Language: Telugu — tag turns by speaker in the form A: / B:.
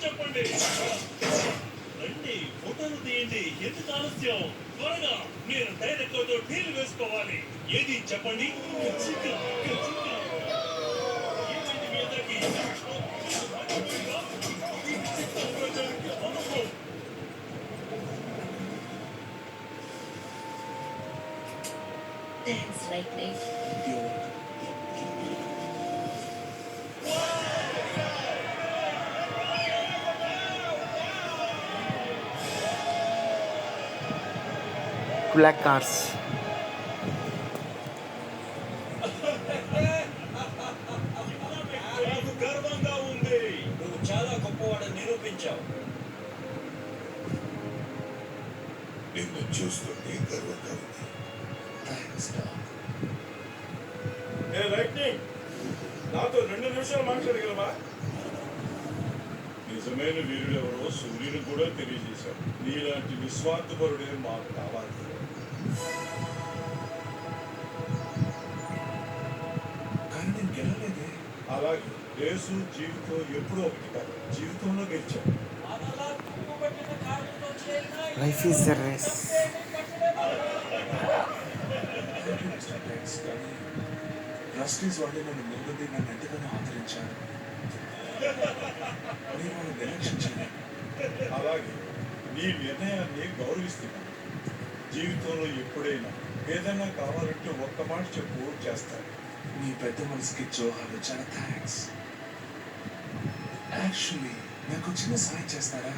A: చెప్పండి రండి, ఫోటోలు తీయండి. ఎందుకు ఆలస్యం? త్వరగా నేను డైరెక్టర్ తో డీల్ వేసుకోవాలి. ఏది చెప్పండి.
B: Thanks, Lightning.
C: Black cars.
A: నాకు గర్వంగా ఉంది. నువ్వు చాలా గొప్పవాడని నిరూపించావు.
D: నిన్ను చూస్తుంటే గర్వంగా ఉంది.
A: లైట్నింగ్, నాతో 2 నిమిషాలు మాట్లాడగలవా? నిజమైన వీరుడు ఎవరో సూర్యుని కూడా తెలియజేశావు. నీలాంటి నిస్వార్థపరుడే మాకు కావాలి.
D: కానీ నేను గెలవలేదే.
A: అలాగే యేసు జీవితం ఎప్పుడూ ఒకటి కాదు, జీవితంలో గెలిచావు.
C: Life is a race.
D: రస్టీస్ వాళ్ళు నన్ను ముందుండి నన్ను ఎంతగానో ఆదరించారు. నేను వాళ్ళని నిర్లక్ష్యం చేయలేదు.
A: అలాగే నీ నిర్ణయాన్ని గౌరవిస్తున్నాను. జీవితంలో ఎప్పుడైనా ఏదైనా కావాలంటే ఒక్క మాట చెప్పు, చేస్తాను.
D: మీ పెద్ద మనసుకి జోహాలు, చాలా థ్యాంక్స్. యాక్చువల్లీ నాకు చిన్న సాయం చేస్తారా?